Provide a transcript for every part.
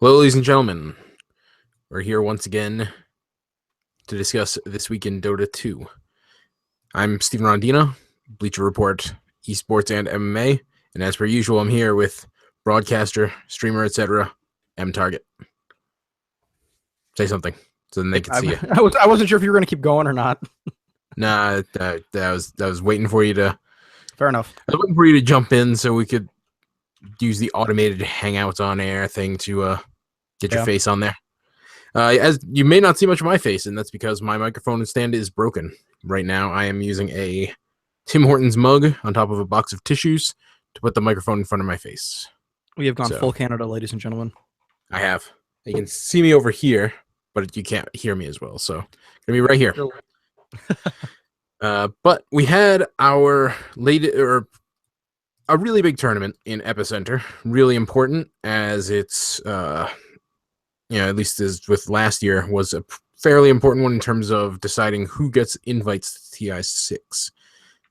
Hello, ladies and gentlemen. We're here once again to discuss This Week in Dota 2. I'm Stephen Rondina, Bleacher Report, esports, and MMA. And as per usual, I'm here with broadcaster, streamer, etc., MTarget. Say something so then they can see you. I wasn't sure if you were going to keep going or not. Nah, I was waiting for you to... Fair enough. I was waiting for you to jump in so we could use the automated Hangouts on air thing to get your face on there. As you may not see much of my face, and that's because my microphone stand is broken. Right now, I am using a Tim Hortons mug on top of a box of tissues to put the microphone in front of my face. We have gone full Canada, ladies and gentlemen. I have. You can see me over here, but you can't hear me as well. So, gonna be right here. But we had our a really big tournament in Epicenter. Really important, as it's at least as with last year, was a fairly important one in terms of deciding who gets invites to TI6.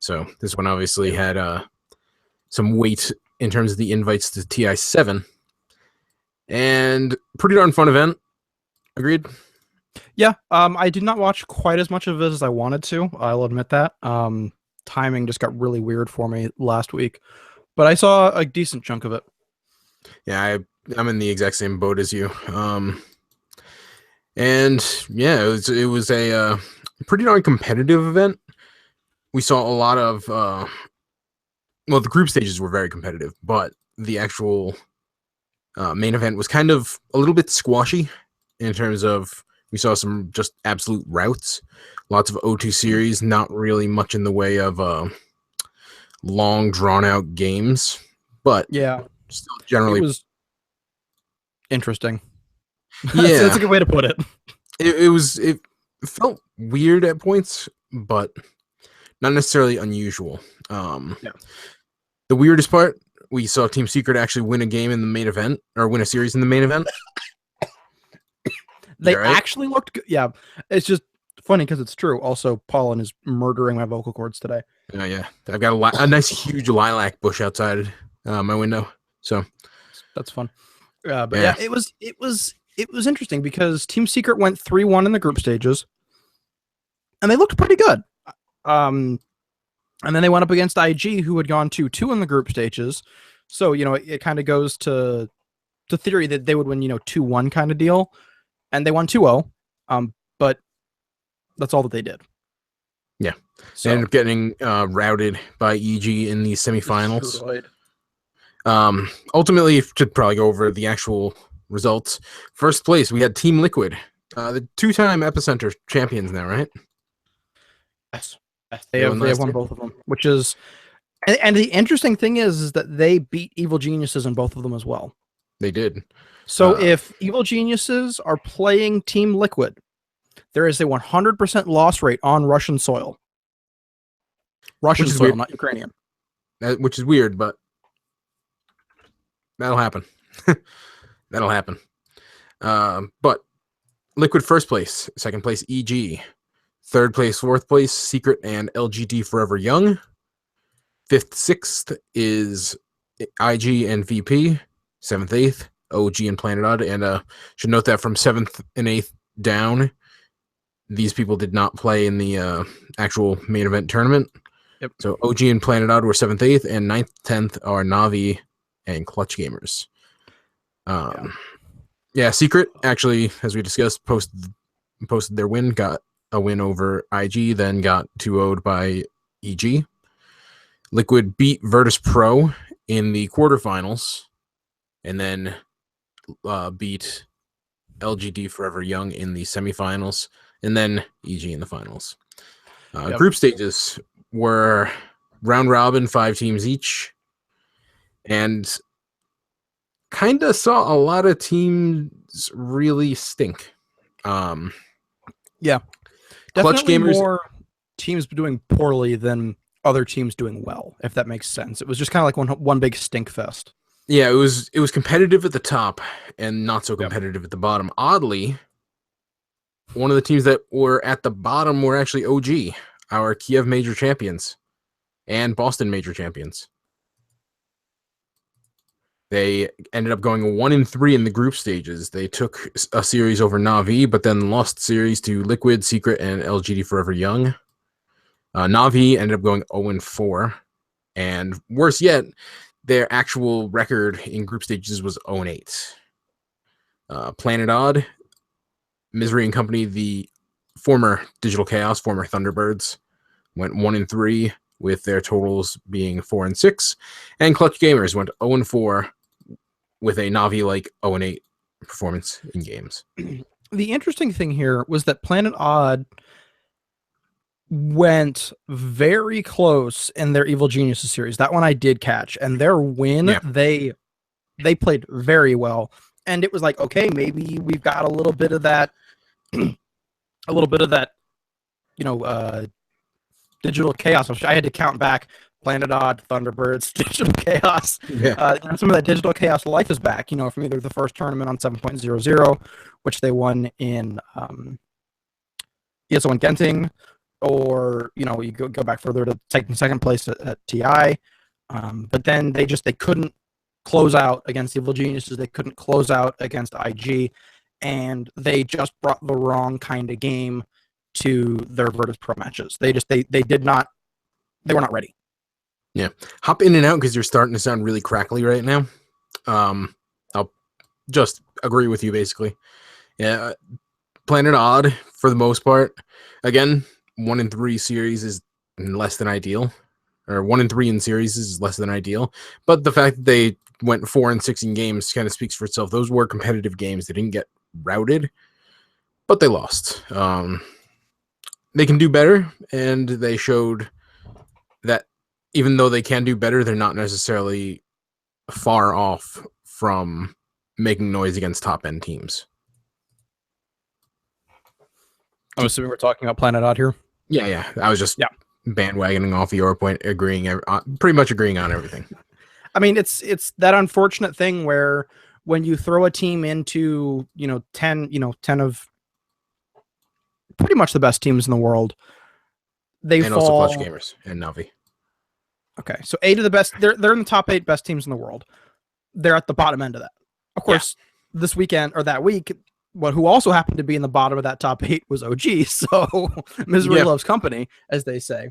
So this one obviously had some weight in terms of the invites to TI7. And pretty darn fun event. Agreed? Yeah, I did not watch quite as much of it as I wanted to. I'll admit that. Timing just got really weird for me last week. But I saw a decent chunk of it. Yeah, I'm in the exact same boat as you. And yeah, it was a pretty darn competitive event. We saw a lot of the group stages were very competitive, but the actual main event was kind of a little bit squashy in terms of we saw some just absolute routes, lots of O2 series, not really much in the way of long drawn out games, but yeah, still generally it was interesting. Yeah, that's a good way to put it. It felt weird at points, but not necessarily unusual. The weirdest part, we saw Team Secret actually win a game in the main event, or win a series in the main event. They actually looked good. Yeah, it's just funny because it's true. Also, pollen is murdering my vocal cords today. Oh yeah, I've got a nice huge lilac bush outside my window, so that's fun. But yeah, it was interesting because Team Secret went 3-1 in the group stages, and they looked pretty good. And then they went up against IG, who had gone 2-2 in the group stages. So it kind of goes to theory that they would win 2-1 kind of deal, and they won 2-0. But that's all that they did. Yeah, they ended up getting routed by EG in the semifinals. Ultimately, should probably go over the actual results. First place, we had Team Liquid, the two-time Epicenter champions now, right? Yes. They have won both of them, which is, and the interesting thing is that they beat Evil Geniuses in both of them as well. They did. So if Evil Geniuses are playing Team Liquid, there is a 100% loss rate on Russian soil. Russian soil, weird. Not Ukrainian. Which is weird, but that'll happen. That'll happen. But Liquid first place, second place EG, third place, fourth place Secret and LGD Forever Young. Fifth, sixth is IG and VP. Seventh, eighth OG and Planet Odd. And should note that from seventh and eighth down, these people did not play in the actual main event tournament. Yep. So OG and Planet Odd were 7th, 8th, and 9th, 10th are Navi and Clutch Gamers. Secret actually, as we discussed, posted their win, got a win over IG, then got 2-0'd by EG. Liquid beat Virtus Pro in the quarterfinals, and then beat LGD Forever Young in the semifinals, and then EG in the finals. Group stages were round robin, 5 teams each, and kind of saw a lot of teams really stink. Clutch Gamers, more teams doing poorly than other teams doing well, if that makes sense. It was just kind of like one big stink fest. Yeah, it was competitive at the top and not so competitive at the bottom. Oddly, one of the teams that were at the bottom were actually OG, our Kiev Major champions and Boston Major champions. They ended up going 1-3 in the group stages. They took a series over Na'Vi, but then lost series to Liquid, Secret, and LGD Forever Young. Na'Vi ended up going 0-4. And worse yet, their actual record in group stages was 0-8. Planet Odd, Misery and Company, the former Digital Chaos, former Thunderbirds, went 1-3 with their totals being 4-6. And Clutch Gamers went 0-4 with a Na'Vi-like 0-8 performance in games. The interesting thing here was that Planet Odd went very close in their Evil Geniuses series. That one I did catch, and their win, they played very well. And it was like, okay, maybe we've got a little bit of that, Digital Chaos. I had to count back. Planet Odd, Thunderbirds, Digital Chaos. Yeah. Some of that Digital Chaos life is back, from either the first tournament on 7.00, which they won in ESO and Genting, or, you go back further to taking second place at TI. But then they couldn't close out against Evil Geniuses. They couldn't close out against IG, and they just brought the wrong kind of game to their Virtus Pro matches. They were not ready. Yeah. Hop in and out because you're starting to sound really crackly right now. I'll just agree with you, basically. Yeah. Planet Odd, for the most part. Again, 1-3 series is less than ideal. Or 1-3 in series is less than ideal. But the fact that they went 4-6 in games kind of speaks for itself. Those were competitive games. They didn't get routed, but they lost. They can do better, and they showed that even though they can do better, they're not necessarily far off from making noise against top-end teams. I'm assuming we're talking about Planet Odd here? Yeah. I was just bandwagoning off your point, pretty much agreeing on everything. I mean, it's that unfortunate thing where when you throw a team into, 10 of pretty much the best teams in the world, they fall. Also Clutch Gamers and Na'Vi. Okay, so 8 of the best. They're in the top 8 best teams in the world. They're at the bottom end of that. Of course, this weekend or that week, who also happened to be in the bottom of that top 8 was OG. So misery loves company, as they say.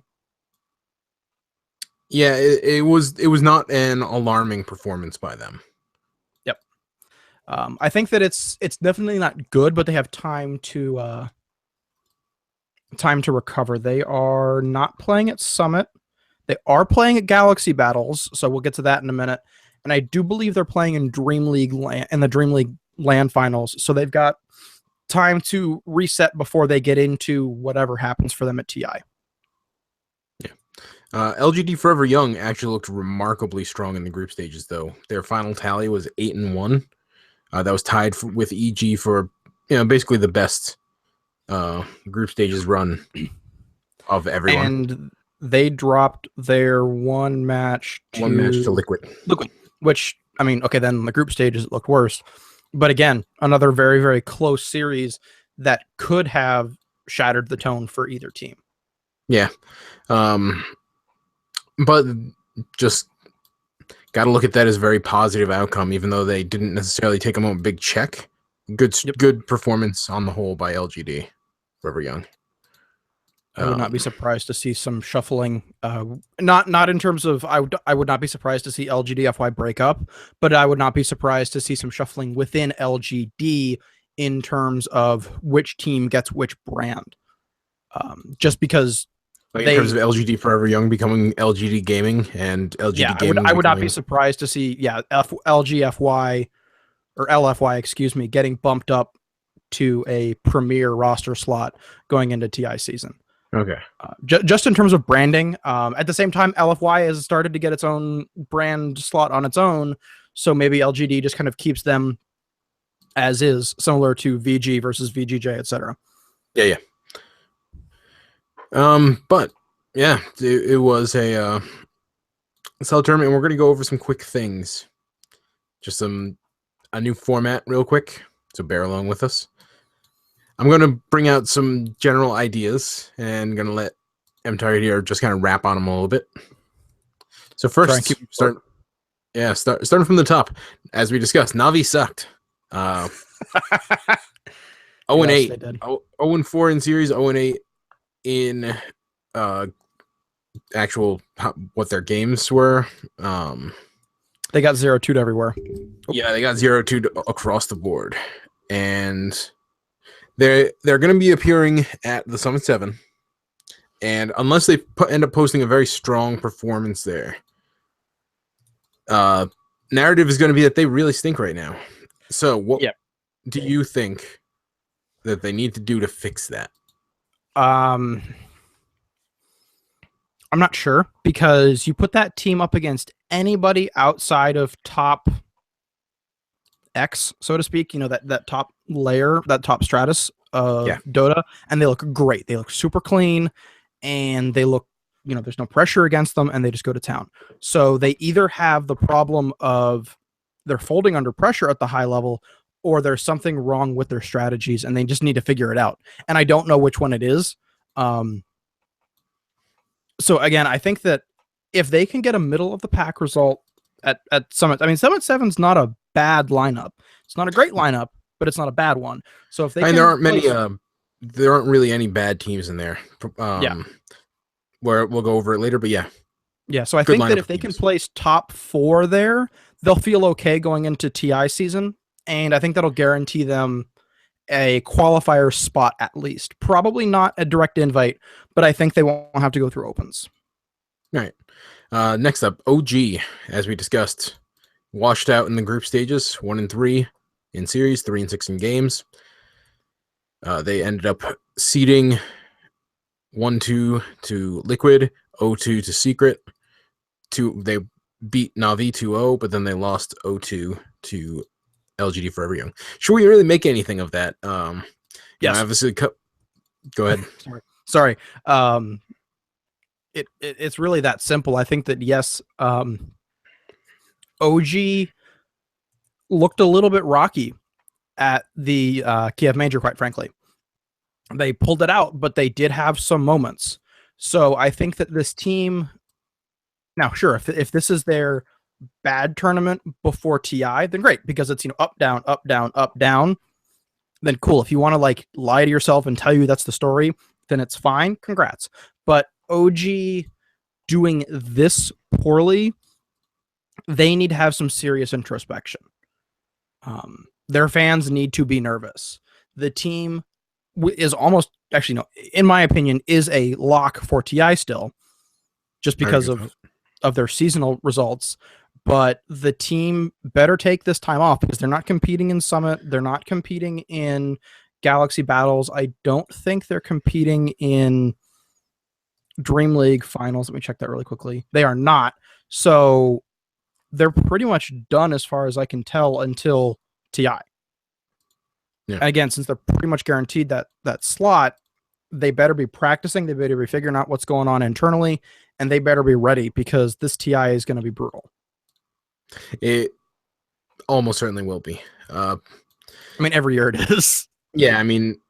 Yeah, it was not an alarming performance by them. Yep. I think that it's definitely not good, but they have time to recover. They are not playing at Summit. They are playing at Galaxy Battles, so we'll get to that in a minute. And I do believe they're playing in Dream League in the Dream League LAN finals, so they've got time to reset before they get into whatever happens for them at TI. Yeah. LGD Forever Young actually looked remarkably strong in the group stages, though. Their final tally was 8-1. That was tied with EG for basically the best group stages run of everyone. And they dropped their one match to Liquid, which, I mean, okay, then the group stages it looked worse. But again, another very, very close series that could have shattered the tone for either team. Yeah. But just got to look at that as a very positive outcome, even though they didn't necessarily take them on a big check. Good performance on the whole by LGD Forever Young. I would not be surprised to see some shuffling. Not in terms of I would not be surprised to see LGD FY break up, but I would not be surprised to see some shuffling within LGD in terms of which team gets which brand. Just because in terms of LGD Forever Young becoming LGD Gaming and LGD Gaming. I would not be surprised to see LGFY or LFY, excuse me, getting bumped up to a premier roster slot going into TI season. Okay. Just in terms of branding, at the same time, LFY has started to get its own brand slot on its own, so maybe LGD just kind of keeps them as is, similar to VG versus VGJ, etc. Yeah. But yeah, it was a solid tournament. We're going to go over some quick things, just a new format real quick, so bear along with us. I'm going to bring out some general ideas and going to let MTarget here just kind of wrap on them a little bit. So first, Yeah, starting from the top, as we discussed, Navi sucked. 0-8, Yes, they did. 0-4 in series, 0-8 in actual what their games were. They got 0-2 everywhere. Yeah, they got 0-2 across the board, and they're going to be appearing at the Summit 7, and unless they end up posting a very strong performance there, narrative is going to be that they really stink right now. So what do you think that they need to do to fix that? I'm not sure, because you put that team up against anybody outside of top X, so to speak, that top layer, that top stratus of Dota, and they look great. They look super clean, and they look, there's no pressure against them, and they just go to town. So they either have the problem of they're folding under pressure at the high level, or there's something wrong with their strategies, and they just need to figure it out. And I don't know which one it is. So again, I think that if they can get a middle of the pack result at Summit, I mean, Summit 7's not a bad lineup. It's not a great lineup, but it's not a bad one. So if they there aren't many, there aren't really any bad teams in there. Where we'll go over it later, but yeah. So I think that if they can place top 4 there, they'll feel okay going into TI season, and I think that'll guarantee them a qualifier spot at least. Probably not a direct invite, but I think they won't have to go through opens. All right. Next up, OG, as we discussed, washed out in the group stages, 1-3 in series, 3-6 in games. They ended up seeding 1-2 to Liquid, 0-2 to Secret. They beat Navi 2-0, but then they lost 0-2 to LGD Forever Young. Should we really make anything of that? Yes. Obviously, go ahead. Sorry. It's really that simple. I think that yes, OG looked a little bit rocky at the Kiev Major, quite frankly. They pulled it out, but they did have some moments. So I think that this team, now sure, if this is their bad tournament before TI, then great, because it's up, down, up, down, up, down. Then cool. If you want to lie to yourself and tell you that's the story, then it's fine. Congrats. But OG doing this poorly, they need to have some serious introspection. Their fans need to be nervous. The team is almost, actually, no, in my opinion, is a lock for TI still, just because of their seasonal results. But the team better take this time off, because they're not competing in Summit. They're not competing in Galaxy Battles. I don't think they're competing in Dream League Finals. Let me check that really quickly. They are not. So they're pretty much done as far as I can tell until TI. Yeah. Again, since they're pretty much guaranteed that slot, they better be practicing. They better be figuring out what's going on internally, and they better be ready, because this TI is going to be brutal. It almost certainly will be. I mean, every year it is. Yeah, I mean,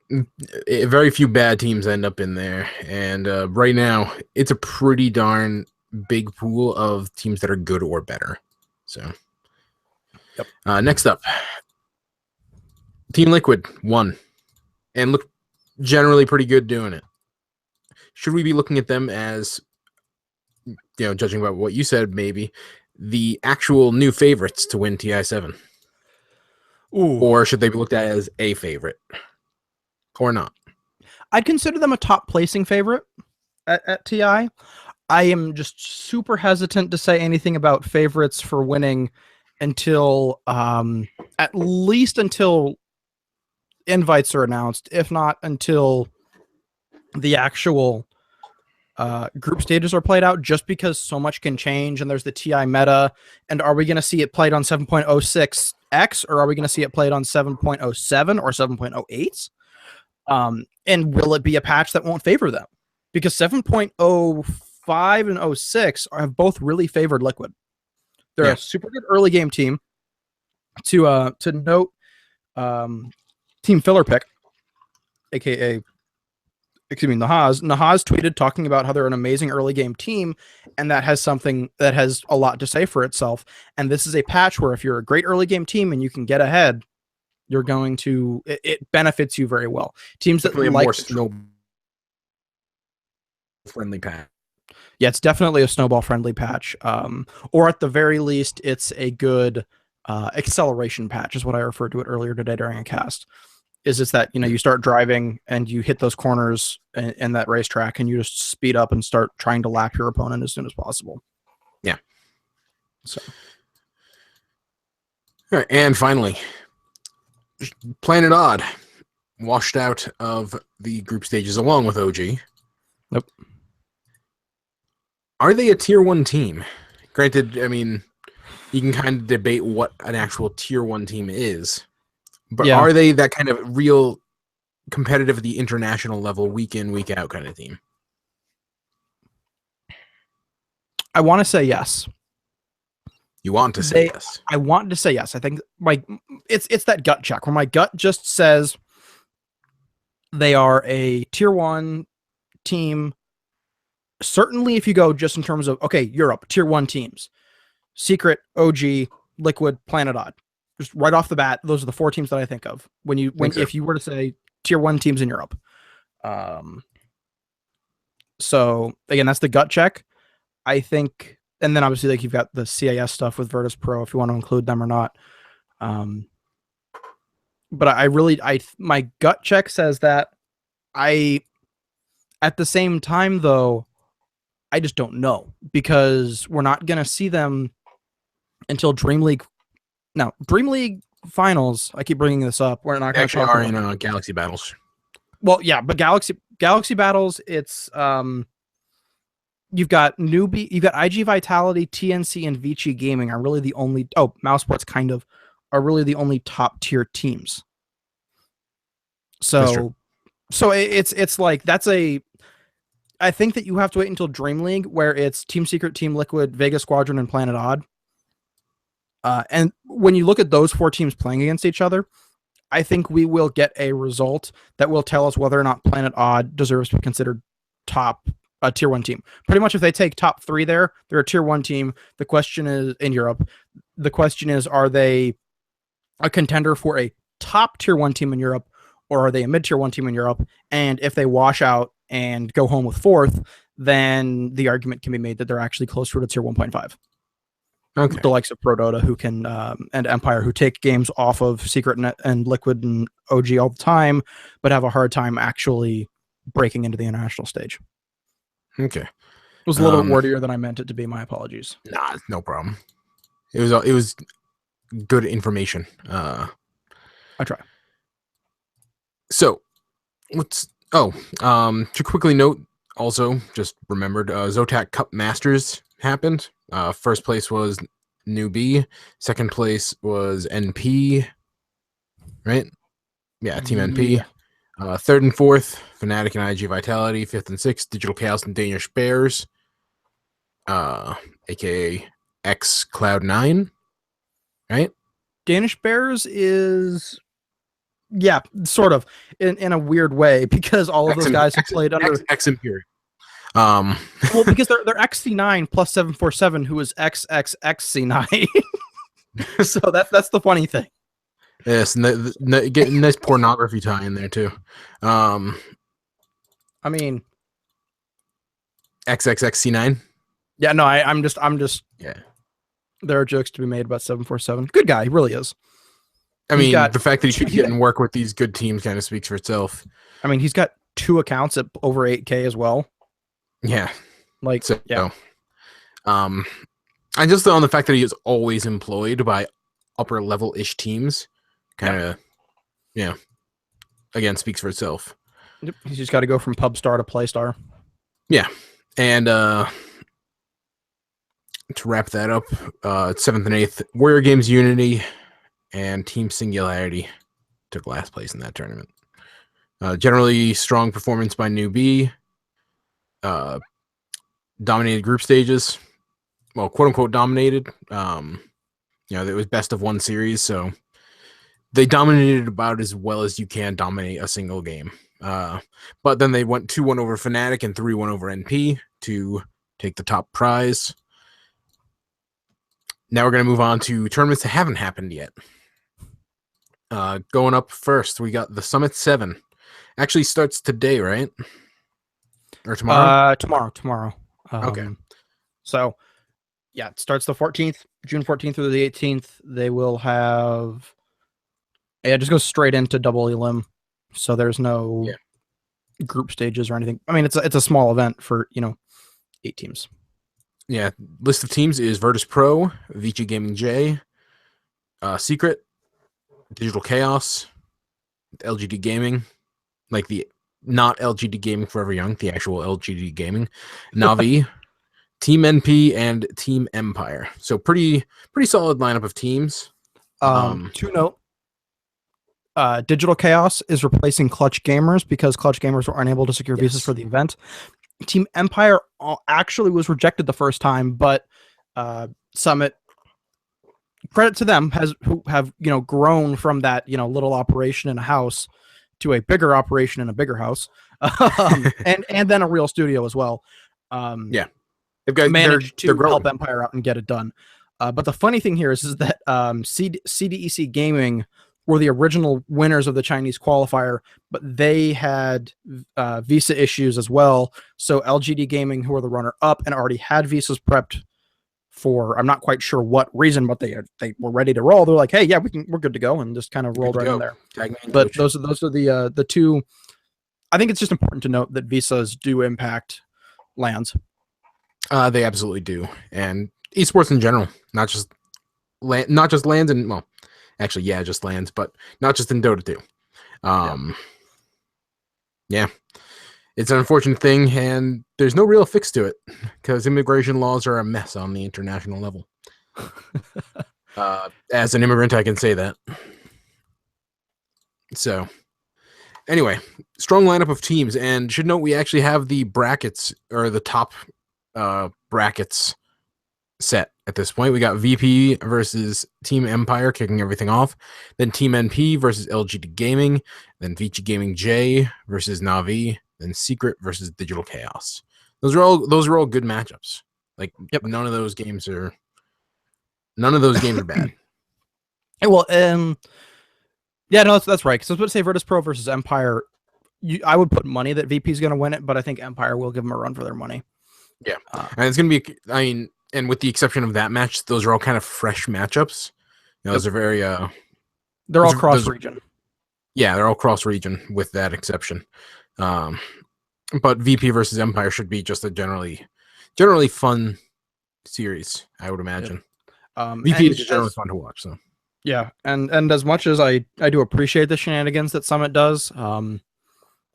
very few bad teams end up in there, and right now it's a pretty darn big pool of teams that are good or better. So, next up, Team Liquid won and looked generally pretty good doing it. Should we be looking at them as, judging by what you said, maybe the actual new favorites to win TI7? Ooh. Or should they be looked at as a favorite or not? I'd consider them a top placing favorite at TI. I am just super hesitant to say anything about favorites for winning until at least until invites are announced, if not until the actual group stages are played out, just because so much can change, and there's the TI meta. And are we going to see it played on 7.06x, or are we going to see it played on 7.07 or 7.08? And will it be a patch that won't favor them? Because 7.05 and 06 have both really favored Liquid. They're a super good early game team. To note, Team Filler Pick, aka Nahaz tweeted talking about how they're an amazing early game team, and that has something that has a lot to say for itself. And this is a patch where if you're a great early game team and you can get ahead, you're going to it benefits you very well. Teams that Definitely a like more snow friendly patch. Yeah, it's definitely a snowball friendly patch. Or at the very least, it's a good acceleration patch, is what I referred to it earlier today during a cast. Is it's that you start driving and you hit those corners in that racetrack and you just speed up and start trying to lap your opponent as soon as possible. Yeah. So. All right, and finally, Planet Odd washed out of the group stages along with OG. Nope. Are they a tier 1 team? Granted, I mean, you can kind of debate what an actual tier 1 team is. But are they that kind of real competitive at the international level, week in, week out kind of team? I want to say yes. You want to say yes? I want to say yes. I think it's that gut check where my gut just says they are a tier 1 team. Certainly, if you go just in terms of, okay, Europe, tier 1 teams, Secret, OG, Liquid, Planet Odd. Just right off the bat, those are the 4 teams that I think of if you were to say tier 1 teams in Europe. So again, that's the gut check. I think, and then obviously you've got the CIS stuff with Virtus Pro if you want to include them or not. But my gut check says that. At the same time though, I just don't know because we're not going to see them until Dream League. Now, Dream League finals, I keep bringing this up. We're not going to talk about Galaxy Battles. Well, yeah, but Galaxy Battles, it's you've got Newbie, you've got IG Vitality, TNC, and Vici Gaming are really the only Mousesports kind of are really the only top tier teams. So it's like I think that you have to wait until Dream League where it's Team Secret, Team Liquid, Vega Squadron, and Planet Odd. And when you look at those 4 teams playing against each other, I think we will get a result that will tell us whether or not Planet Odd deserves to be considered a tier 1 team. Pretty much if they take top 3 there, they're a tier 1 team. The question is in Europe. The question is, are they a contender for a top tier 1 team in Europe, or are they a mid tier 1 team in Europe? And if they wash out and go home with 4th, then the argument can be made that they're actually closer to tier 1.5. Okay. The likes of Pro Dota who can and Empire who take games off of Secret and Liquid and OG all the time, but have a hard time actually breaking into the international stage. Okay. It was a little wordier than I meant it to be. My apologies. Nah, no problem. It was good information. I try. So to quickly note, also just remembered, Zotac Cup Masters happened. First place was Newbie. Second place was NP. Right? Yeah, Team NP. Yeah. Third and fourth, Fnatic and IG Vitality. Fifth and sixth, Digital Chaos and Danish Bears. AKA X Cloud9. Right? Danish Bears is... Yeah, sort of in a weird way because all of those guys have played under X Imperial. Well, because they're XC9 plus 747, who is XXXC9. So that's the funny thing. Yes, and get nice pornography tie in there too. I mean, XXXC9. Yeah, no, I'm just. Yeah. There are jokes to be made about 747. Good guy, he really is. I mean, the fact that he keeps getting work with these good teams kind of speaks for itself. I mean, he's got 2 accounts at over 8K as well. Yeah. Yeah. I just on the fact that he is always employed by upper level-ish teams kind of, again, speaks for itself. Yep. He's just got to go from pub star to play star. Yeah. And to wrap that up, 7th and 8th, Warrior Games Unity and Team Singularity took last place in that tournament. Generally strong performance by Newbie. Dominated group stages. Well, quote unquote dominated. It was best of 1 series, so they dominated about as well as you can dominate a single game But then they went 2-1 over Fnatic and 3-1 over NP to take the top prize. Now we're going to move on to tournaments that haven't happened yet. Going up first, we got the Summit 7. Actually starts today, right? Or tomorrow? Tomorrow. Okay. So, yeah, it starts the 14th, June 14th through the 18th. They will have... Yeah, it just goes straight into double elim. So there's no group stages or anything. I mean, it's a small event for, 8 teams. Yeah, list of teams is Virtus Pro, Vici Gaming J, Secret, Digital Chaos, LGD Gaming, like the not LGD Gaming Forever Young, the actual LGD Gaming, Navi, Team NP, and Team Empire. So pretty solid lineup of teams. To note, Digital Chaos is replacing Clutch Gamers because Clutch Gamers were unable to secure visas for the event. Team Empire actually was rejected the first time, but Summit, credit to them, who have grown from that little operation in a house to a bigger operation in a bigger house, and then a real studio as well. They've managed to help Empire out and get it done. But the funny thing here is that CDEC Gaming were the original winners of the Chinese qualifier, but they had visa issues as well. So LGD Gaming, who were the runner-up and already had visas prepped for, I'm not quite sure what reason, but they were ready to roll. They're like, hey, yeah, we're good to go, and just kind of rolled right in there. But those are the two. I think it's just important to note that visas do impact lands. They absolutely do, and esports in general, not just lands, and well, actually, yeah, just lands, but not just in Dota 2. Yeah, it's an unfortunate thing, and there's no real fix to it because immigration laws are a mess on the international level. As an immigrant, I can say that. So, anyway, strong lineup of teams, and should note we actually have the brackets or the top brackets set at this point. We got VP versus Team Empire kicking everything off, then Team NP versus LGD Gaming, then Vici Gaming J versus Navi, then Secret versus Digital Chaos. Those are all good matchups. Like, none of those games are bad. Well, yeah, no, that's right. Because I was about to say Virtus Pro versus Empire. I would put money that VP is going to win it, but I think Empire will give them a run for their money. Yeah, and it's going to be. I mean, and with the exception of that match, those are all kind of fresh matchups. Those are very. They're all cross region. Yeah, they're all cross region with that exception. But VP versus Empire should be just a generally fun series, I would imagine. VP is generally fun to watch. So. Yeah, and as much as I do appreciate the shenanigans that Summit does,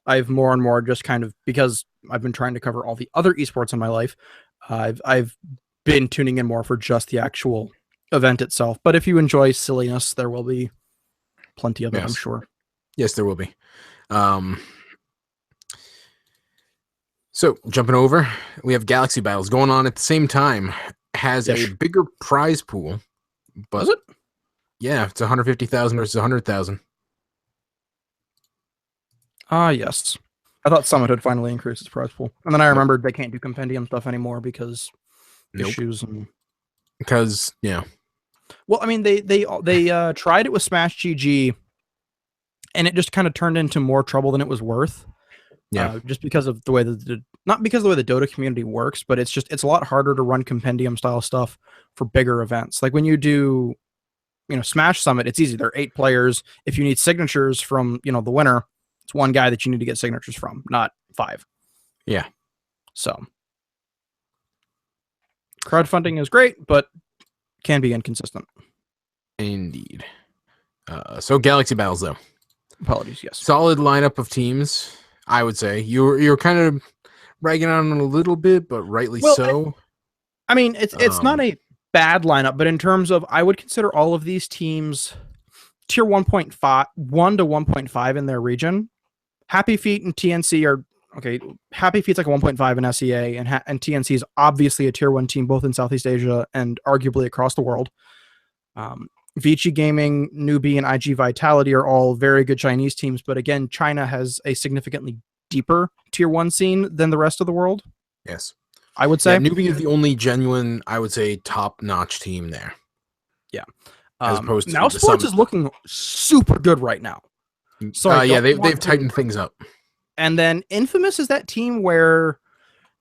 I've more and more just kind of, because I've been trying to cover all the other esports in my life, I've been tuning in more for just the actual event itself. But if you enjoy silliness, there will be plenty of it, I'm sure. Yes, there will be. So jumping over, we have Galaxy Battles going on at the same time. Has a bigger prize pool, but is it? Yeah, it's 150,000 versus 100,000. Yes. I thought Summit had finally increased its prize pool, and then I remembered they can't do compendium stuff anymore because issues and because Well, I mean, they tried it with Smash GG, and it just kind of turned into more trouble than it was worth. Yeah, just because of the way not because of the way the Dota community works, but it's a lot harder to run compendium style stuff for bigger events. Like when you do, Smash Summit, it's easy. There are 8 players. If you need signatures from, the winner, it's one guy that you need to get signatures from, not 5. Yeah. So crowdfunding is great, but can be inconsistent. Indeed. So Galaxy Battles, though. Apologies, yes. Solid lineup of teams, I would say. You're kind of ragging on them a little bit, but rightly so. I mean, it's not a bad lineup, but in terms of, I would consider all of these teams tier 1.1 to 1.5 in their region. Happy Feet and TNC are okay. Happy Feet's like a 1.5 in SEA, and TNC is obviously a tier 1 team both in Southeast Asia and arguably across the world. Vici Gaming, Newbie, and IG Vitality are all very good Chinese teams. But again, China has a significantly deeper tier 1 scene than the rest of the world. Yes. I would say. Yeah, Newbie is the only genuine, I would say, top-notch team there. Yeah. As opposed to now Sports is looking super good right now. So yeah, they've tightened things up. And then Infamous is that team where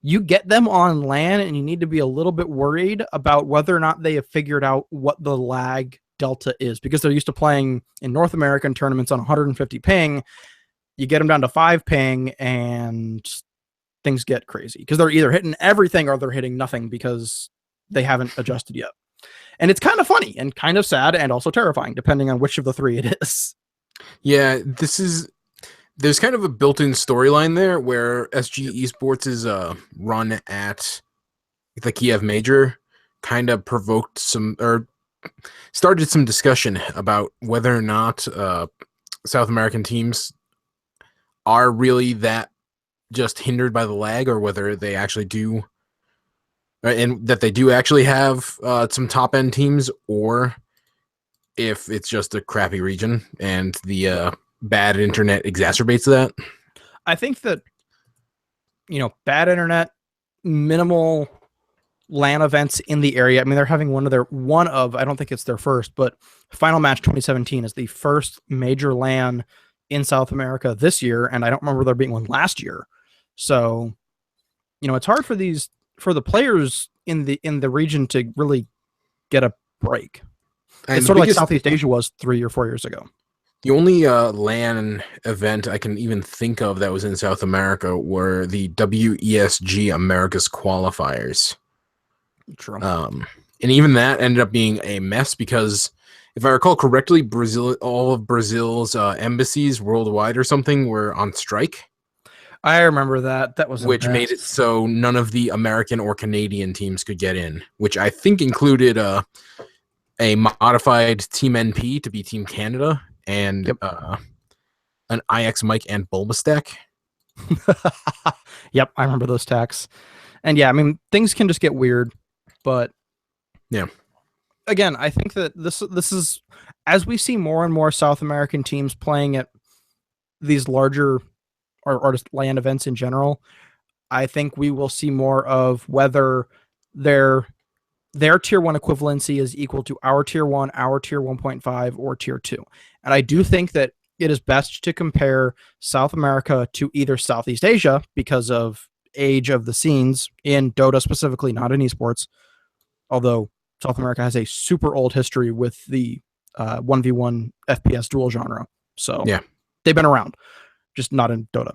you get them on LAN and you need to be a little bit worried about whether or not they have figured out what the lag delta is, because they're used to playing in North American tournaments on 150 ping. You get them down to 5 ping and things get crazy because they're either hitting everything or they're hitting nothing because they haven't adjusted yet. And it's kind of funny and kind of sad and also terrifying, depending on which of the three it is. Yeah, there's kind of a built-in storyline there where SG Esports' run at the Kiev Major kind of provoked started some discussion about whether or not South American teams are really that just hindered by the lag, or whether they actually do, and that they do actually have some top-end teams, or if it's just a crappy region and the bad internet exacerbates that. I think that, bad internet, minimal LAN events in the area. I mean, they're having I don't think it's their first, but Final Match 2017 is the first major LAN in South America this year, and I don't remember there being one last year. So, it's hard for the players in the region to really get a break. And it's sort of like Southeast Asia was 3 or 4 years ago. The only LAN event I can even think of that was in South America were the WESG Americas qualifiers. True. And even that ended up being a mess because, if I recall correctly, all of Brazil's embassies worldwide or something were on strike. I remember that. That was which made it so none of the American or Canadian teams could get in, which I think included a modified Team NP to be Team Canada and an IX Mike and Bulba stack. Yep, I remember those stacks. And yeah, I mean, things can just get weird, but yeah. Again, I think that this is, as we see more and more South American teams playing at these larger or just LAN events in general, I think we will see more of whether their tier 1 equivalency is equal to our tier 1, our tier 1.5, or tier 2. And I do think that it is best to compare South America to either Southeast Asia because of age of the scenes in Dota specifically, not in esports, although South America has a super old history with the 1v1 FPS dual genre. So yeah, they've been around, just not in Dota.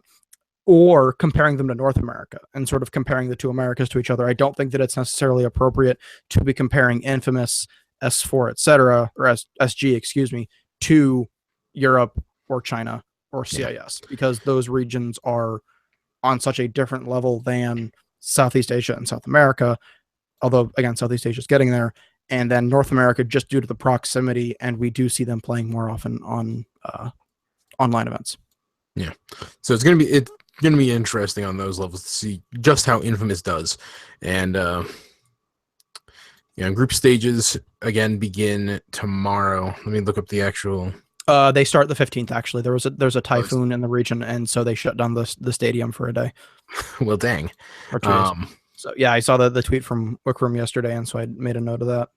Or comparing them to North America and sort of comparing the two Americas to each other. I don't think that it's necessarily appropriate to be comparing Infamous, S4, etc., or SG, excuse me, to Europe or China or CIS, because those regions are on such a different level than Southeast Asia and South America. Although, again, Southeast Asia is getting there. And then North America, just due to the proximity, and we do see them playing more often on online events. Yeah. So it's going to be interesting on those levels to see just how Infamous does. And group stages again begin tomorrow. Let me look up the actual. They start the 15th. Actually, there's a typhoon in the region, and so they shut down the stadium for a day. Well, dang. Or 2 days. So yeah, I saw the tweet from Wickroom yesterday, and so I made a note of that.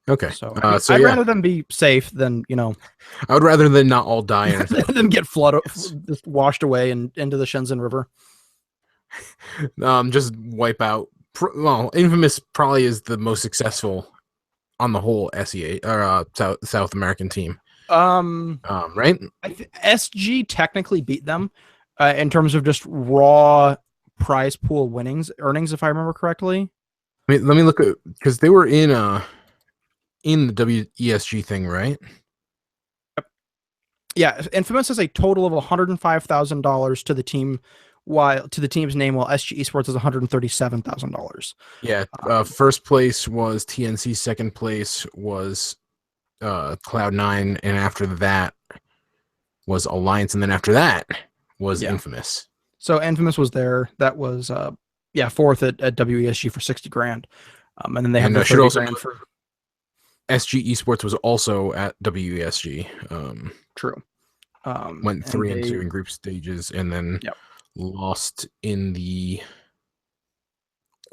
Okay. So I'd rather them be safe than I would rather than not all die than get just washed away and into the Shenzhen River. Just wipe out. Well, Infamous probably is the most successful on the whole SEA or South American team. Right? SG technically beat them in terms of just raw prize pool earnings, if I remember correctly. Let me look at, because they were in the WESG thing, right? Yep. Yeah, Infamous has a total of $105,000 to the team, while to the team's name, while SG Esports is $137,000. Yeah, first place was TNC, second place was Cloud9, and after that was Alliance, and then after that was Infamous. So Infamous was there. That was fourth at WESG for $60,000, and then they have the $30,000 for. SG Esports was also at WESG. True. Went 3-2 in group stages, and then lost in the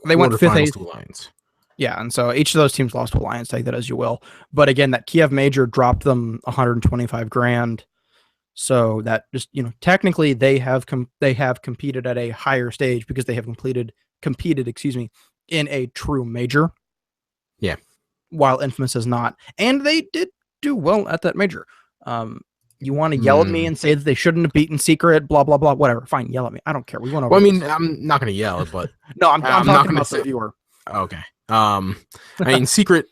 they went quarterfinals to Alliance. Yeah, and so each of those teams lost to Alliance, take that as you will. But again, that Kiev major dropped them 125 grand. So that just, technically they have competed at a higher stage because they have competed, in a true major. Yeah. While Infamous has not. And they did do well at that major. You want to yell at me and say that they shouldn't have beaten Secret, blah, blah, blah, whatever. Fine, yell at me. I don't care. We went over I'm not going to yell, but... no, I'm talking about the viewer. Okay. I mean, Secret,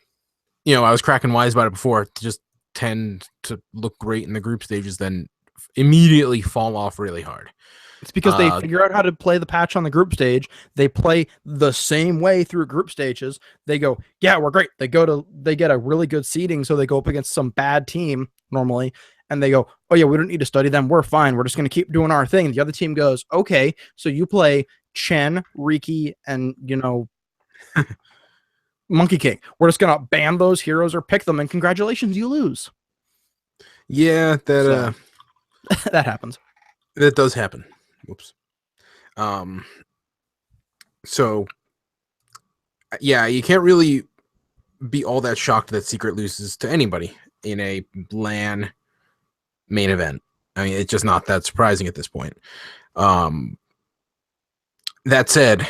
I was cracking wise about it before, just tend to look great in the group stages, then immediately fall off really hard. It's because they figure out how to play the patch on the group stage. They play the same way through group stages. They go, yeah, we're great. They get a really good seeding, so they go up against some bad team normally, and they go, oh yeah, we don't need to study them. We're fine. We're just going to keep doing our thing. The other team goes, okay, so you play Chen, Riki, and Monkey King. We're just gonna ban those heroes or pick them, and congratulations, you lose. Yeah, that that happens. That does happen. Whoops. So yeah, you can't really be all that shocked that Secret loses to anybody in a LAN main event. I mean, it's just not that surprising at this point. That said,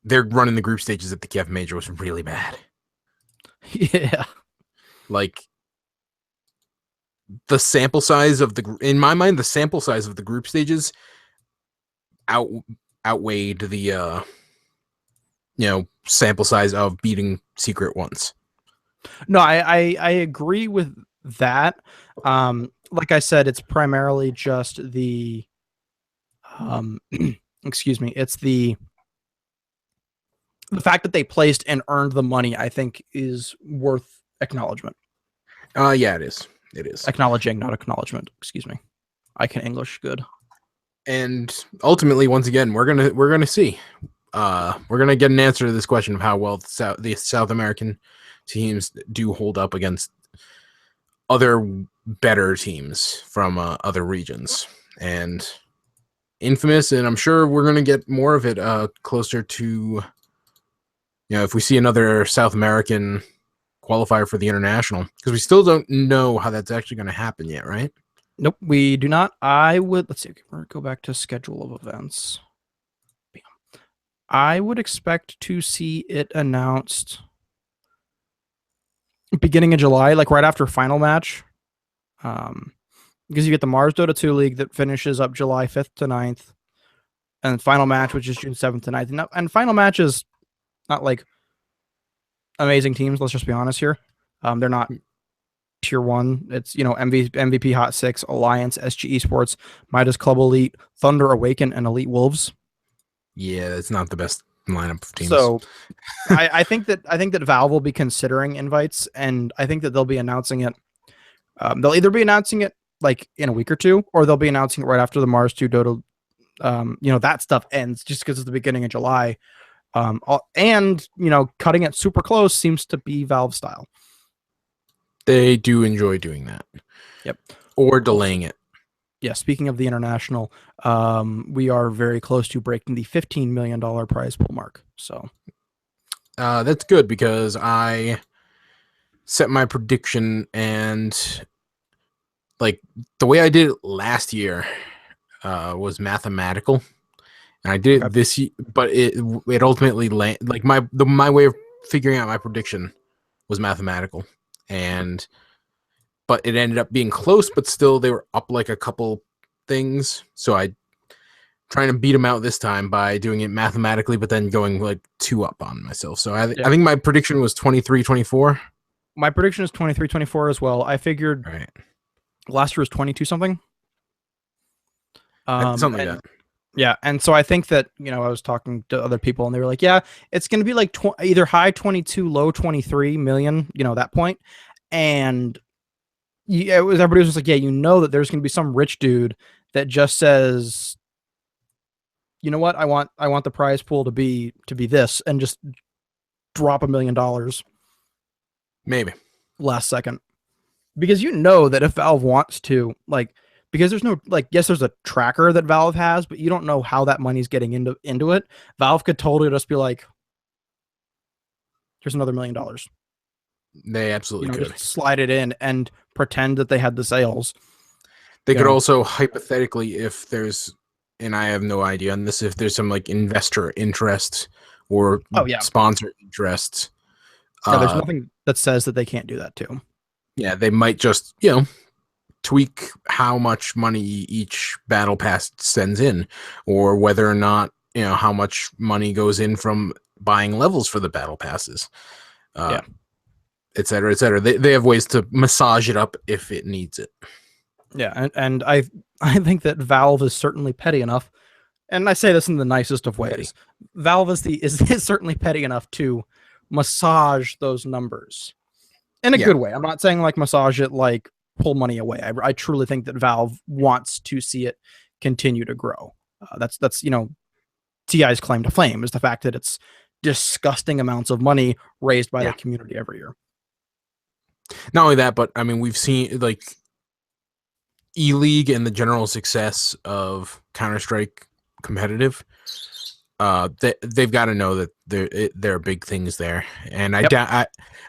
they're running the group stages at the Kiev Major was really bad. Yeah. Like, the sample size of in my mind, the sample size of the group stages outweighed the, sample size of beating Secret once. No, I agree with that. Like I said, it's primarily just the, excuse me, it's the fact that they placed and earned the money, I think, is worth acknowledgement. Yeah, it is. It is. Acknowledging, not acknowledgement. Excuse me. I can English good. And ultimately, once again, we're gonna see. We're gonna get an answer to this question of how well the South American teams do hold up against other better teams from other regions. And Infamous, and I'm sure we're gonna get more of it closer to. If we see another South American qualifier for the international, because we still don't know how that's actually going to happen yet, right? Nope, we do not. Let's see, we're going to go back to schedule of events. I would expect to see it announced beginning of July, like right after final match. Because you get the Mars Dota 2 League that finishes up July 5th to 9th, and final match, which is June 7th to 9th. And final match is not like amazing teams. Let's just be honest here. They're not tier 1. It's, MVP Hot 6, Alliance, SG Esports, Midas Club Elite, Thunder Awaken, and Elite Wolves. Yeah, it's not the best lineup of teams. So I think that Valve will be considering invites, and I think that they'll be announcing it. They'll either be announcing it like in a week or two, or they'll be announcing it right after the Mars 2 Dota. That stuff ends just because it's the beginning of July. And cutting it super close seems to be Valve style. They do enjoy doing that. Yep. Or delaying it. Yeah. Speaking of the international, we are very close to breaking the $15 million prize pool mark. So that's good, because I set my prediction, and like the way I did it last year was mathematical. And I did it this year, but it ultimately like my way of figuring out my prediction was mathematical, but it ended up being close. But still, they were up like a couple things. So I trying to beat them out this time by doing it mathematically, but then going like 2 up on myself. So I think my prediction was 23-24. My prediction is 23-24 as well. I figured last year was 22 something. Something like that. Yeah, and so I think that, I was talking to other people, and they were like, yeah, it's going to be like either high 22, low 23 million, that point. And everybody was just like, yeah, that there's going to be some rich dude that just says, you know what, I want the prize pool to be this, and just drop $1 million Maybe. last second. Because you know that if Valve wants to, like, because there's no, like, yes, there's a tracker that Valve has, but you don't know how that money's getting into it. Valve could totally just be like, here's another $1 million. They absolutely could. Just slide it in and pretend that they had the sales. They could also, hypothetically, if there's, and I have no idea on this, if there's some like investor interest or sponsor interest. There's nothing that says that they can't do that too. Yeah, they might just, tweak how much money each battle pass sends in, or whether or not, how much money goes in from buying levels for the battle passes, et cetera, et cetera. They have ways to massage it up if it needs it. Yeah, and I think that Valve is certainly petty enough, and I say this in the nicest of ways. Petty. Valve is certainly petty enough to massage those numbers in a good way. I'm not saying like massage it like pull money away. I truly think that Valve wants to see it continue to grow. That's TI's claim to fame is the fact that it's disgusting amounts of money raised by the community every year. Not only that, but I mean, we've seen like E-League and the general success of Counter-Strike competitive. They've got to know that there are big things there, and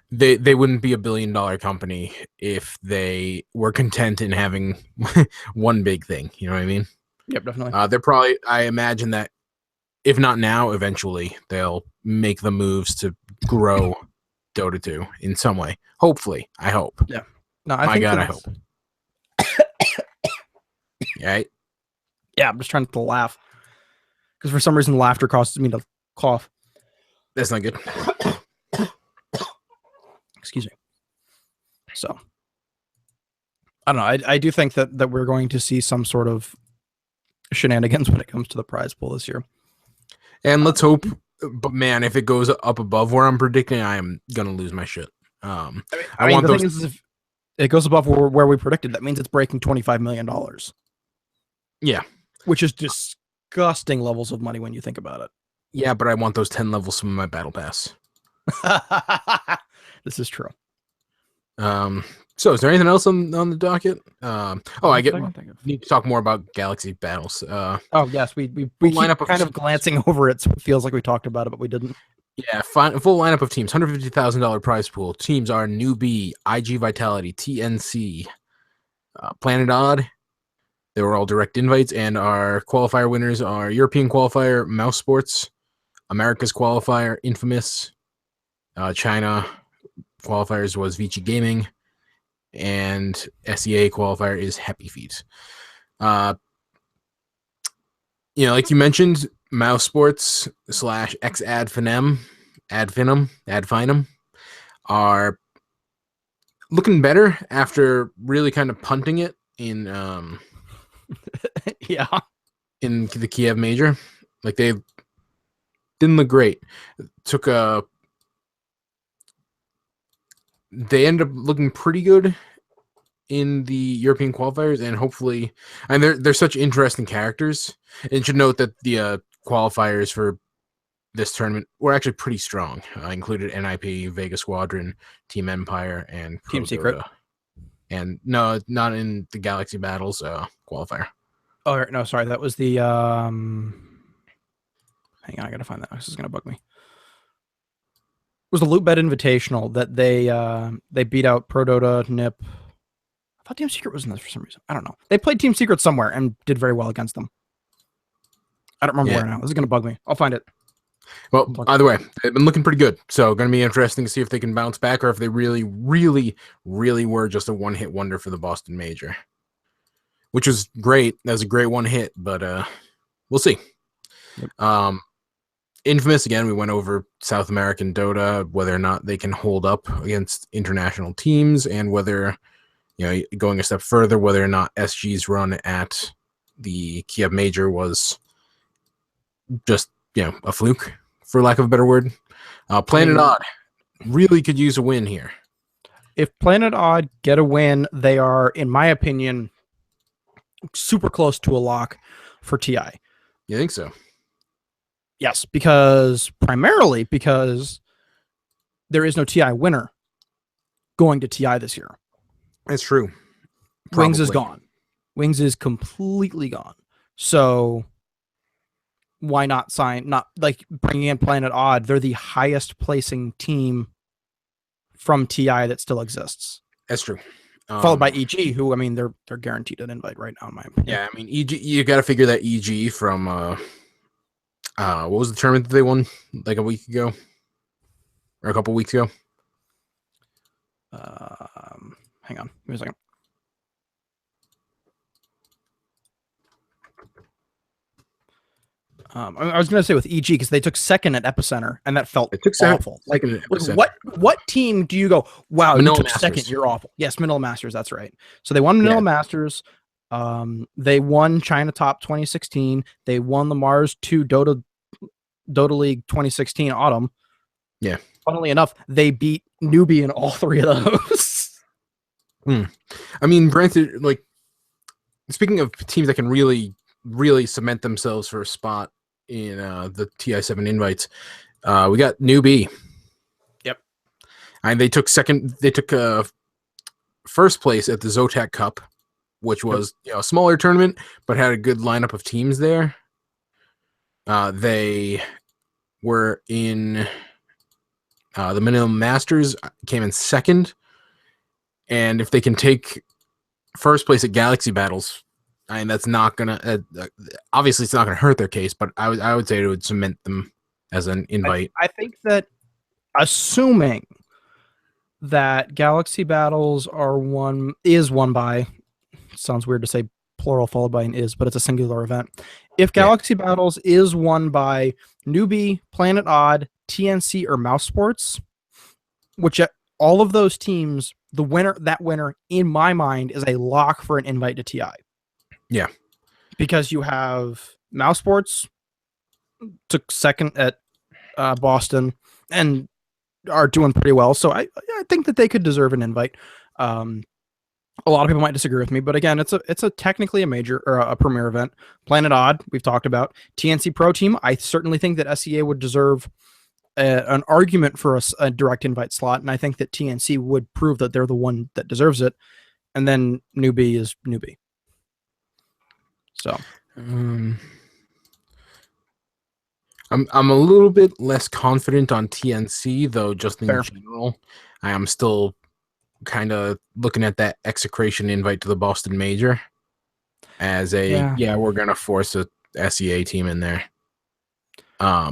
they wouldn't be $1 billion company if they were content in having one big thing. You know what I mean? Yep, definitely. They're probably. I imagine that if not now, eventually they'll make the moves to grow Dota 2 in some way. Hopefully, I hope. Yeah. No, I hope. Right? Yeah, I'm just trying to laugh. Because for some reason, laughter causes me to cough. That's not good. Excuse me. So, I don't know. I do think that we're going to see some sort of shenanigans when it comes to the prize pool this year. And let's hope. But man, if it goes up above where I'm predicting, I am gonna lose my shit. I want the thing is, if it goes above where we predicted, that means it's breaking $25 million. Yeah, which is disgusting levels of money when you think about it. Yeah, but I want those 10 levels from my battle pass. This is true. So is there anything else on the docket? I need to talk more about Galaxy battles. Yes, we keep kind of glancing over it, so it feels like we talked about it, but we didn't. Yeah, full lineup of teams. $150,000 prize pool. Teams are Newbie, IG Vitality, TNC, Planet Odd. They were all direct invites, and our qualifier winners are European qualifier, Mouse Sports, America's qualifier, Infamous, China qualifiers was Vici Gaming, and SEA qualifier is Happy Feet. Like you mentioned, Mouse Sports / Adfinem are looking better after really kind of punting it in in the Kiev major. Like they didn't look great. They ended up looking pretty good in the European qualifiers, and hopefully, and they're such interesting characters. And should note that the qualifiers for this tournament were actually pretty strong. Included NIP, Vega Squadron, Team Empire, and Team Secret. And no, not in the Galaxy Battles qualifier. Oh no, sorry, that was the. Hang on, I gotta find that. This is gonna bug me. It was the Loot Bet Invitational that they beat out Pro Dota, NIP. I thought Team Secret was in this for some reason. I don't know. They played Team Secret somewhere and did very well against them. I don't remember where now. This is gonna bug me. I'll find it. Well, either way, they've been looking pretty good. So going to be interesting to see if they can bounce back or if they really, really, really were just a one-hit wonder for the Boston Major. Which was great. That was a great one hit, but we'll see. Yep. Infamous, again, we went over South American Dota, whether or not they can hold up against international teams, and whether, going a step further, whether or not SG's run at the Kiev Major was just, a fluke, for lack of a better word. Planet Odd really could use a win here. If Planet Odd get a win, they are, in my opinion, super close to a lock for TI. You think so? Yes, primarily because there is no TI winner going to TI this year. That's true. Wings is gone. Wings is completely gone. So why not bringing in Planet Odd? They're the highest placing team from TI that still exists. That's true. Followed by EG, who, I mean, they're guaranteed an invite right now, in my opinion. Yeah, I mean, EG, you got to figure that EG from what was the tournament that they won like a week ago or a couple weeks ago? Hang on, give me a second. I was going to say with EG because they took second at Epicenter and that felt awful. Like what team do you go, wow, Manila you took Masters. Second, you're awful. Yes, Manila Masters, that's right. So they won Manila Masters. They won China Top 2016. They won the Mars 2 Dota League 2016 autumn. Yeah. Funnily enough, they beat Newbie in all three of those. I mean, granted, like, speaking of teams that can really, really cement themselves for a spot in the TI7 invites, we got Newbie. Yep. And they took first place at the Zotac Cup, which was a smaller tournament, but had a good lineup of teams there. They were in the Manila Masters, came in second. And if they can take first place at Galaxy Battles, I mean, that's not gonna obviously it's not gonna hurt their case, but I would say it would cement them as an invite. I think that, assuming that Galaxy Battles is won by, sounds weird to say plural followed by an is, but it's a singular event. If Galaxy Battles is won by Newbie, Planet Odd, TNC, or Mouse Sports, which all of those teams, that winner in my mind is a lock for an invite to TI. Yeah, because you have Mouse Sports took second at Boston and are doing pretty well. So I think that they could deserve an invite. A lot of people might disagree with me, but again, it's a technically a major or a premier event. Planet Odd, we've talked about. TNC Pro Team, I certainly think that SEA would deserve an argument for a direct invite slot, and I think that TNC would prove that they're the one that deserves it. And then Newbie is Newbie. So, I'm a little bit less confident on TNC though. Just in general, I am still kind of looking at that execration invite to the Boston Major as we're gonna force a SEA team in there. I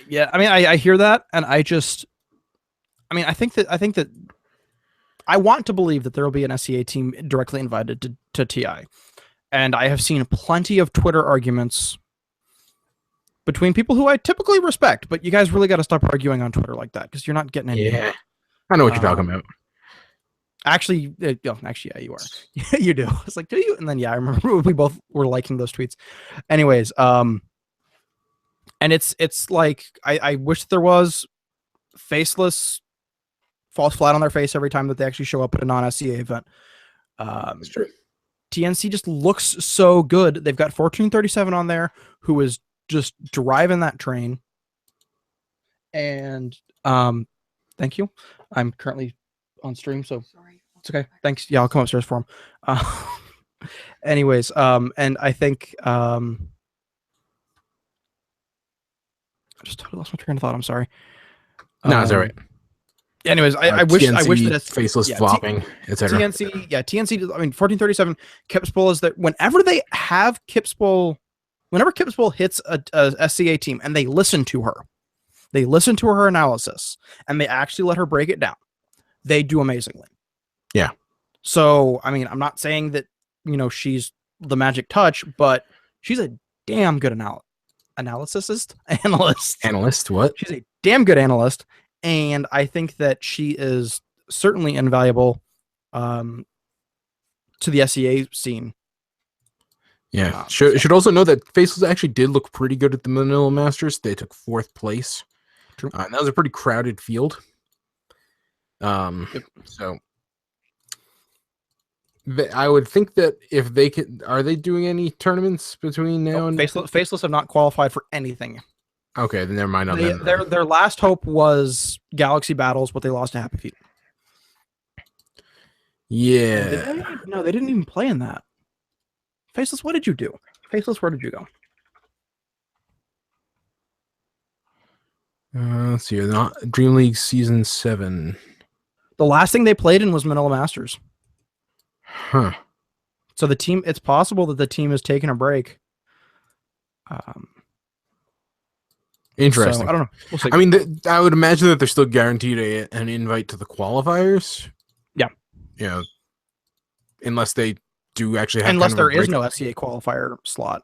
mean, I hear that, and I think that I want to believe that there will be an SEA team directly invited to TI. And I have seen plenty of Twitter arguments between people who I typically respect, but you guys really got to stop arguing on Twitter like that because you're not getting any. Yeah, I know what you're talking about. Actually, yeah, you are. You do. It's like, do you? And then I remember we both were liking those tweets. Anyways, and it's like I wish there was faceless falls flat on their face every time that they actually show up at a non-SEA event. That's true. TNC just looks so good. They've got 1437 on there, who is just driving that train. And thank you. I'm currently on stream, so it's okay. Thanks. Yeah, I'll come upstairs for him. Anyways, and I think I just totally lost my train of thought. I'm sorry. No, it's all right. Anyways, I wish that faceless flopping, etc. TNC, TNC. I mean, 1437 Kipspol is that whenever they have Kipspol, whenever Kipspol hits a SCA team and they listen to her analysis, and they actually let her break it down, they do amazingly. Yeah. So, I mean, I'm not saying that she's the magic touch, but she's a damn good analyst. Analyst, what? She's a damn good analyst. And I think that she is certainly invaluable to the SEA scene. Yeah. Should also know that Faceless actually did look pretty good at the Manila Masters. They took 4th place. True. And that was a pretty crowded field. So I would think that if they could, are they doing any tournaments between now and Faceless have not qualified for anything. Okay, then never mind on them. Their last hope was Galaxy Battles, but they lost to Happy Feet. Yeah. Did they? No, they didn't even play in that. Faceless, what did you do? Faceless, where did you go? Let's see. Not Dream League Season 7. The last thing they played in was Manila Masters. Huh. So the team, it's possible that the team is taking a break. Interesting. So, I don't know. We'll see. I mean, I would imagine that they're still guaranteed an invite to the qualifiers. Yeah. You know, unless they do actually have. Unless there is no SCA qualifier slot.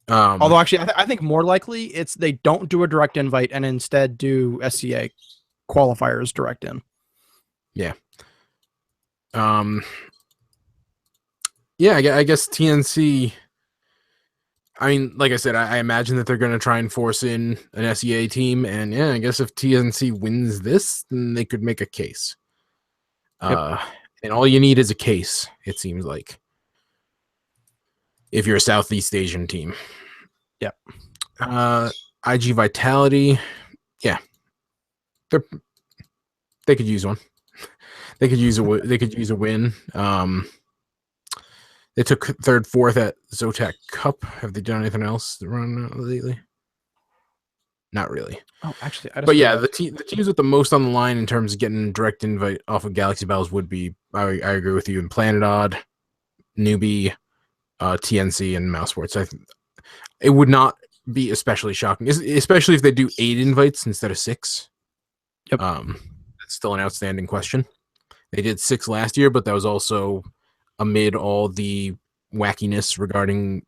Um, Although, actually, I think more likely it's they don't do a direct invite and instead do SCA qualifiers direct in. Yeah. Yeah, I guess TNC. I mean, like I said, I imagine that they're going to try and force in an SEA team, and yeah, I guess if TNC wins this, then they could make a case. Yep. And all you need is a case, it seems like, if you're a Southeast Asian team. Yep. IG Vitality, yeah, they could use one. They could use a win. They took third, fourth at Zotac Cup. Have they done anything else to run lately? Not really. Oh, actually, but yeah, the teams with the most on the line in terms of getting direct invite off of Galaxy Battles would be, I agree with you, in Planet Odd, Newbie, TNC, and Mouse Sports. It would not be especially shocking, especially if they do 8 invites instead of 6. Yep. That's still an outstanding question. They did 6 last year, but that was also amid all the wackiness regarding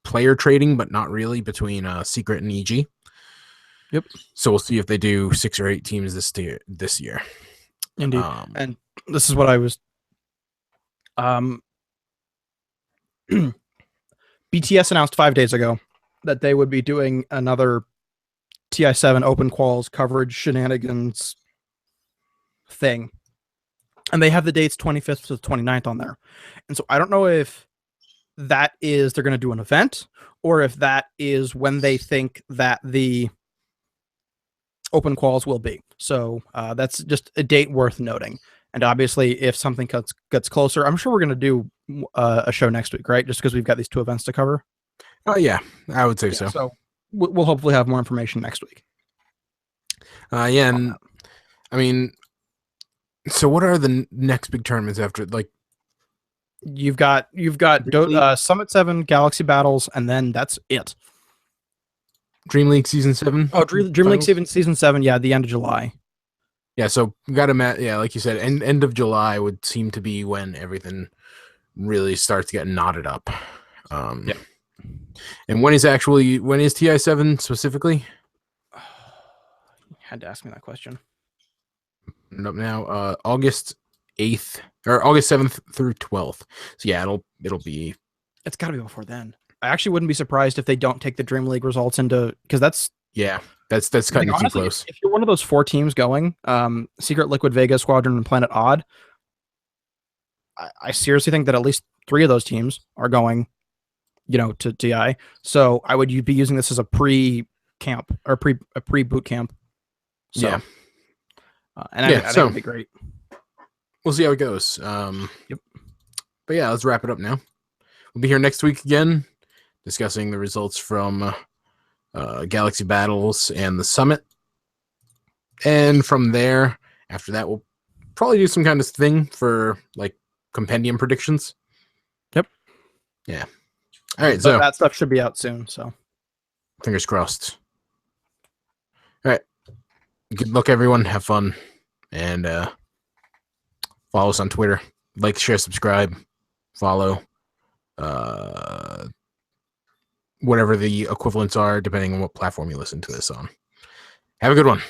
player trading, but not really, between Secret and EG. Yep. So we'll see if they do 6 or 8 teams this year. Indeed. And this is what I was. BTS announced 5 days ago that they would be doing another TI7 open quals coverage shenanigans thing. And they have the dates 25th to the 29th on there. And so I don't know if that is they're going to do an event or if that is when they think that the open quals will be. So that's just a date worth noting. And obviously, if something gets closer, I'm sure we're going to do a show next week, right? Just because we've got these 2 events to cover. Yeah, I would say so. So we'll hopefully have more information next week. Yeah, and I mean, so what are the next big tournaments after? Like, you've got Summit 7, Galaxy Battles, and then that's it. Dream League Season 7. Oh, Dream League Season 7. Yeah, the end of July. Yeah, so like you said, end of July would seem to be when everything really starts getting knotted up. Yeah. And when is TI7 specifically? You had to ask me that question. Up now, August 8th or August 7th through 12th. So yeah, it'll be. It's got to be before then. I actually wouldn't be surprised if they don't take the Dream League results into because that's kind of too close. If you're one of those 4 teams going, Secret, Liquid, Vega, Squadron, and Planet Odd, I seriously think that at least 3 of those teams are going, to TI. So I would be using this as a pre-camp or pre-boot camp. So, yeah. I think it'd be great. We'll see how it goes. Yep. But yeah, let's wrap it up now. We'll be here next week again, discussing the results from Galaxy Battles and the Summit. And from there, after that, we'll probably do some kind of thing for like compendium predictions. Yep. Yeah. All right. So that stuff should be out soon. So fingers crossed. All right. Good luck, everyone. Have fun. And follow us on Twitter. Like, share, subscribe, follow. Whatever the equivalents are, depending on what platform you listen to this on. Have a good one.